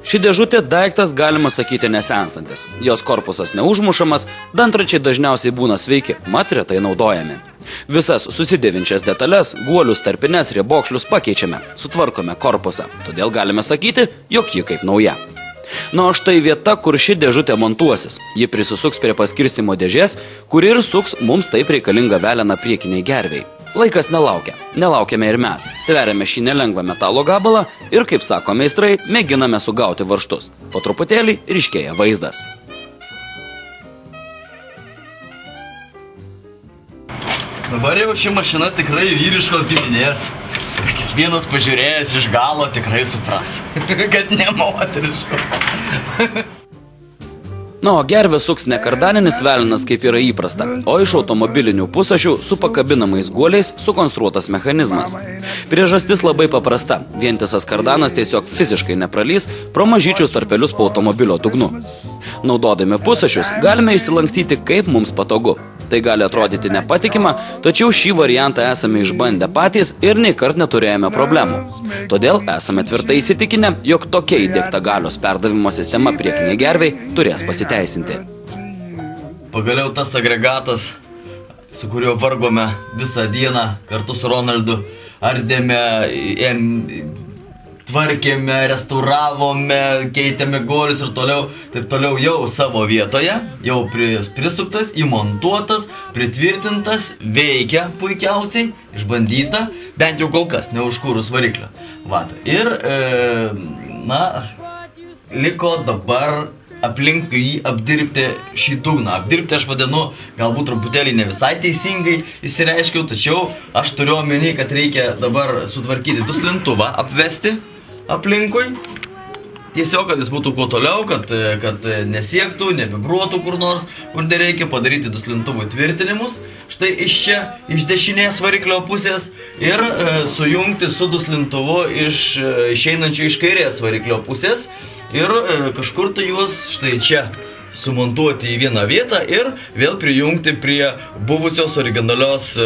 Ši dėžutė daiktas galima sakyti nesenstantis. Jos korpusas neužmušamas, dantračiai dažniausiai būna sveiki, mat retai naudojami. Visas susidėvinčias detalės, guolius, tarpines, riebokšlius pakeičiame, sutvarkome korpusą, todėl galime sakyti, jog ji kaip nauja. Na, o štai vieta, kur ši dėžutė montuosis. Ji prisisuks prie paskirstimo dėžės, kuri ir suks mums taip reikalingą veleną priekiniai gerviai. Laikas nelaukia. Nelaukiame ir mes. Stveriame šį nelengvą metalo gabalą ir, kaip sako meistrai, mėginame sugauti varžtus. Po truputėlį ryškėja vaizdas. Dabar jau ši mašina tikrai vyriškos giminės. Kiekvienas pažiūrėjęs iš galo tikrai supras, kad ne moteriško. Na, o gervė suks ne kardaninis velenas, kaip yra įprasta, o iš automobilinių pusašių su pakabinamais guoliais sukonstruotas mechanizmas. Priežastis labai paprasta. Vientisas kardanas tiesiog fiziškai nepralys pro mažyčius tarpelius po automobilio dugnu. Naudodami pusašius galime išsilankstyti kaip mums patogu. Tai gali atrodyti nepatikima, tačiau šį variantą esame išbandę patys ir nei kart neturėjome problemų. Todėl esame tvirtai įsitikinę, jog tokia įdiegta galios perdavimo sistema priekiniai gerviai turės pasiteisinti. Pagaliau tas agregatas, su kuriuo vargome visą dieną kartu su Ronaldu, ardėme, tvarkėme, restauravome, keitėme guolius ir taip toliau jau savo vietoje, jau prisuktas, įmontuotas, pritvirtintas, veikia puikiausiai, išbandyta, bent jau kol kas, neužkūrus variklio. Ir, liko dabar aplinkui jį apdirbti šį dugną. Apdirbti aš vadinu, galbūt truputėlį ne visai teisingai įsireiškiau, tačiau aš turiu omeny, kad reikia dabar sutvarkyti duslintuvą, apvesti aplinkui. Tiesiog, kad jis būtų kuo toliau, kad nesiektų, nevibruotų kur nors, kur nereikia padaryti duslintuvų tvirtinimus. Štai iš čia, iš dešinės variklio pusės ir sujungti su duslintuvu išeinančiu iš kairės variklio pusės. Ir kažkur tai juos štai čia sumontuoti į vieną vietą ir vėl prijungti prie buvusios originalios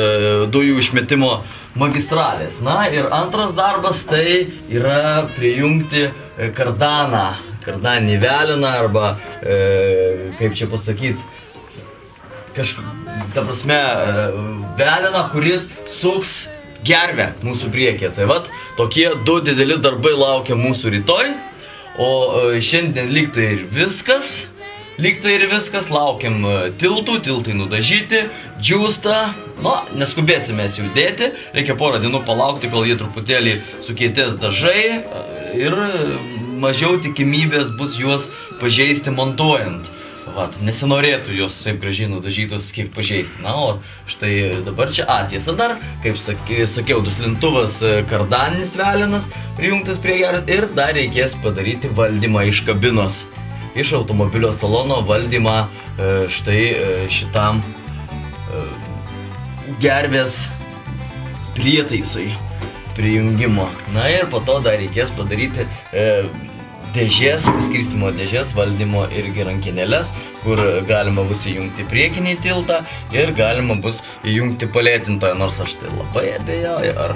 dujų išmetimo magistralės. Na ir antras darbas tai yra prijungti kardaninį veleną arba, kaip čia pasakyti, ta prasme, veleną, kuris suks gervę mūsų priekyje. Tai vat, tokie du dideli darbai laukia mūsų rytoj. O šiandien lygtai ir viskas, laukiam tiltai nudažyti, džiūsta, neskubėsime judėti, reikia porą dienų palaukti, kol jie truputėlį sukeitės dažai ir mažiau tikimybės bus juos pažeisti montuojant. Nesinorėtų juos taip gražiai nudažytus kiek pažeisti. Na, o štai dabar čia tiesa dar, kaip sakiau, duslintuvas kardaninis velenas prijungtas prie geras ir dar reikės padaryti valdymą iš kabinos, iš automobilio salono valdymą štai šitam gervės prietaisui prijungimo. Na ir po to dar reikės padaryti dėžės, paskirstimo dėžės, valdymo irgi rankinėlės, kur galima bus įjungti priekinį tiltą ir galima bus įjungti palėtintoją, nors aš tai labai abejoju, ar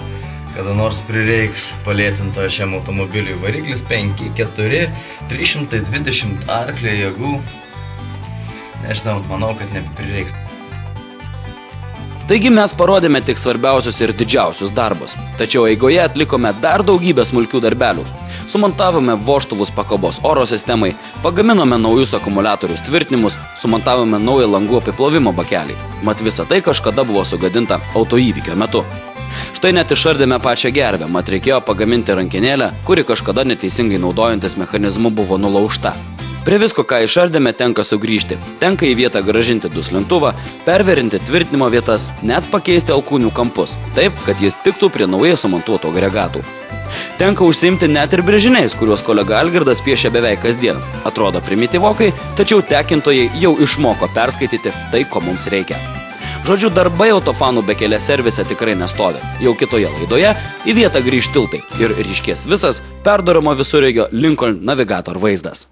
kada nors prireiks palėtintojo šiam automobiliui. Variklis 5.4, 320 arklio jėgų, nežinau, manau, kad neprireiks. Taigi mes parodėme tik svarbiausius ir didžiausius darbus, tačiau eigoje atlikome dar daugybę smulkių darbelių. Sumontavome vožtuvus pakabos oro sistemai, pagaminome naujus akumuliatorius tvirtinimus, sumontavome naują langų apiplovimo bakelį. Mat visa tai kažkada buvo sugadinta autoįvykio metu. Štai net išardėme pačią gervę, mat reikėjo pagaminti rankinėlę, kuri kažkada neteisingai naudojantis mechanizmu buvo nulaužta. Prie visko, ką išardėme, tenka sugrįžti. Tenka į vietą grąžinti duslintuvą, perverinti tvirtinimo vietas, net pakeisti alkūnių kampus, taip, kad jis tiktų prie naujai sumontuotų agregatų. Tenka užsiimti net ir brėžiniais, kuriuos kolega Algirdas piešia beveik kasdien. Atrodo primityvokai, tačiau tekintojai jau išmoko perskaityti tai, ko mums reikia. Žodžiu, darbai autofanų bekelė servise tikrai nestovi. Jau kitoje laidoje į vietą grįž tiltai ir ryškės visas perdaromo visureigio Lincoln Navigator vaizdas.